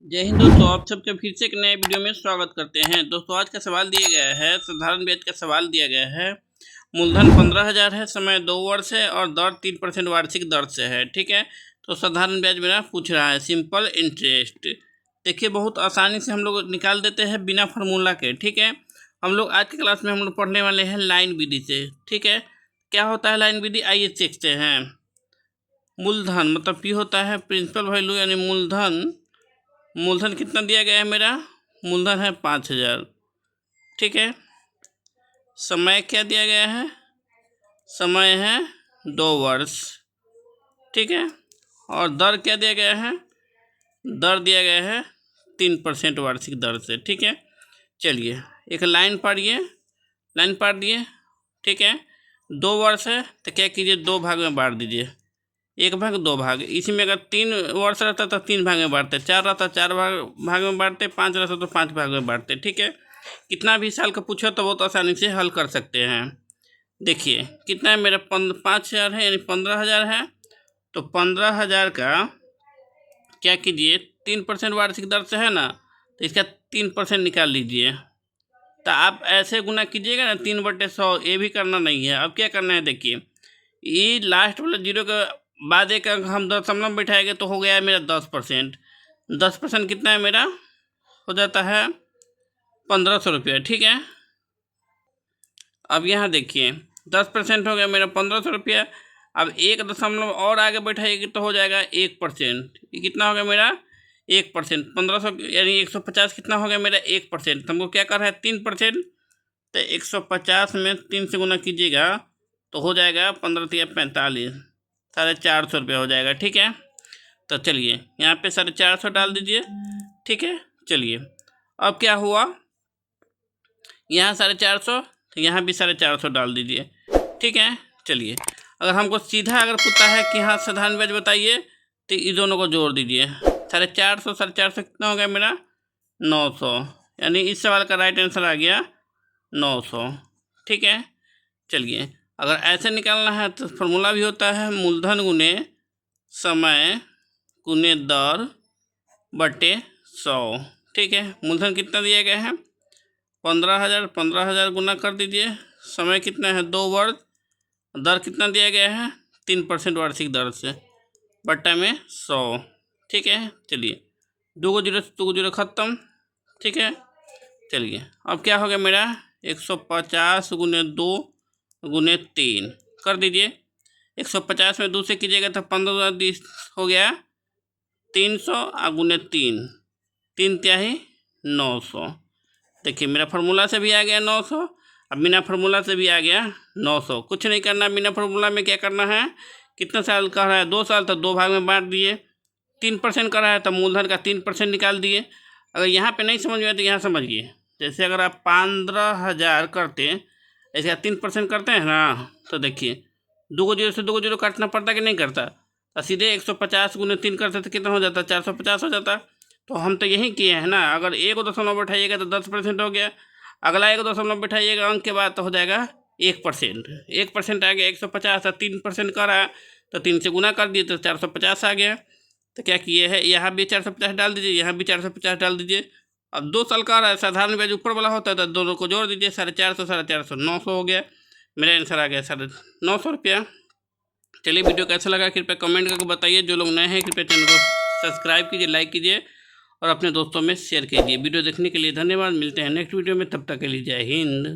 जय हिंद दोस्तों, आप सबके फिर से एक नए वीडियो में स्वागत करते हैं। दोस्तों आज का सवाल दिया गया है, साधारण ब्याज का सवाल दिया गया है। मूलधन 15,000 है, समय 2 वर्ष है और दर 3% वार्षिक दर से है। ठीक है, तो साधारण ब्याज मेरा पूछ रहा है सिंपल इंटरेस्ट। देखिए बहुत आसानी से हम लोग निकाल देते हैं बिना फार्मूला के। ठीक है, हम लोग आज की क्लास में हम लोग पढ़ने वाले हैं लाइन विधि से। ठीक है, क्या होता है लाइन विधि, आइए सीखते हैं। मूलधन मतलब पी होता है प्रिंसिपल वैल्यू यानी मूलधन। मूलधन कितना दिया गया है मेरा, मूलधन है 5,000। ठीक है, समय क्या दिया गया है, समय है 2 वर्ष। ठीक है, और दर क्या दिया गया है, दर दिया गया है 3% वार्षिक दर से। ठीक है, चलिए एक लाइन पढ़िए, लाइन पढ़ दिए। ठीक है, 2 वर्ष है तो क्या कीजिए, 2 भाग में बांट दीजिए, 1 भाग 2 भाग। इसी में अगर 3 वर्ष रहता तो 3 भाग में बांटते, 4 रहता 4 भाग में बांटते, 5 रहता तो 5 भाग में बांटते। ठीक है, कितना भी साल का पूछो तो बहुत आसानी से हल कर सकते हैं। देखिए कितना है मेरा, 5,000 है यानी 15,000 है। तो 15,000 का क्या कीजिए, 3% वार्षिक दर से है ना, तो इसका 3% निकाल लीजिए। तो आप ऐसे गुना कीजिएगा ना, 3/100। ये भी करना नहीं है, अब क्या करना है देखिए, ये लास्ट वाला जीरो के बाद एक अंक हम दशमलव बैठाएंगे तो हो गया है मेरा 10%। 10% कितना है मेरा, हो जाता है 1,500 रुपया। ठीक है, अब यहाँ देखिए 10% हो गया मेरा 1,500 रुपया। अब 1 दशमलव और आगे बैठाइएगा तो हो जाएगा 1%। ये कितना हो गया मेरा, 1%। 1,500 यानी 150 कितना हो गया मेरा, 1%। हमको क्या कर रहा है, 3%। तो 150 में 3 से गुना कीजिएगा तो हो जाएगा 15 × 45, 450 रुपया हो जाएगा। ठीक है, तो चलिए यहाँ पे 450 डाल दीजिए। ठीक है, चलिए अब क्या हुआ, यहाँ 450 तो यहाँ भी 450 डाल दीजिए। ठीक है, चलिए अगर हमको सीधा अगर पूछता है कि हाँ साधारण ब्याज बताइए तो ये दोनों को जोड़ दीजिए। 450 कितना हो गया मेरा, 900। यानी इस सवाल का राइट आंसर आ गया 900। ठीक है, चलिए अगर ऐसे निकालना है तो फॉर्मूला भी होता है मूलधन गुने समय गुने दर बटे 100। ठीक है, मूलधन कितना दिया गया है 15,000, 15,000 गुना कर दीजिए। समय कितना है 2 वर्ष, दर कितना दिया गया है 3% वार्षिक दर से, बट्टा में 100। ठीक है, चलिए 2 जीरो से 2 जीरो खत्म। ठीक है, चलिए अब क्या हो गया मेरा, 150 गुने 2 गुने 3 कर दीजिए। 150 में 2 से कीजिएगा तो 15 हो गया 300 और गुने 3, 3 तिहाई 900। देखिए मेरा फार्मूला से भी आ गया 900, अब बिना फार्मूला से भी आ गया 900। कुछ नहीं करना, बिना फार्मूला में क्या करना है, कितना साल का रहा है 2 साल, तो 2 भाग में बांट दिए। 3% का रहा है तो मूलधन का 3% निकाल दिए। अगर यहाँ पे नहीं समझ में आए तो यहाँ समझिए, जैसे अगर आप 15,000 करते ऐसे 3% करते हैं ना, तो देखिए 2 जीरो से 2 जीरो काटना पड़ता कि नहीं करता, तो सीधे 150 गुने 3 करते तो कितना हो जाता, 450 हो जाता। तो हम तो यही किए हैं ना, अगर 1 दशमलव बैठाइएगा तो 10% हो गया, अगला 1 दशमलव बैठाइएगा अंक के बाद तो हो जाएगा 1%। 1% आ गया 150, 3% का रहा तो 3 से गुना कर दिए तो 450 आ गया। तो क्या किए हैं, यहाँ भी 450 डाल दीजिए, यहाँ भी 450 डाल दीजिए। अब 2 साल का रहा है, साधारण ब्याज ऊपर वाला होता है तो दोनों को जोड़ दीजिए, 450, 450, 900 हो गया। मेरा आंसर आ गया 950 रुपया। चलिए वीडियो कैसा लगा कृपया कमेंट करके बताइए। जो लोग नए हैं कृपया चैनल को सब्सक्राइब कीजिए, लाइक कीजिए और अपने दोस्तों में शेयर कीजिए। वीडियो देखने के लिए धन्यवाद। मिलते हैं नेक्स्ट वीडियो में, तब तक के लिए जय हिंद।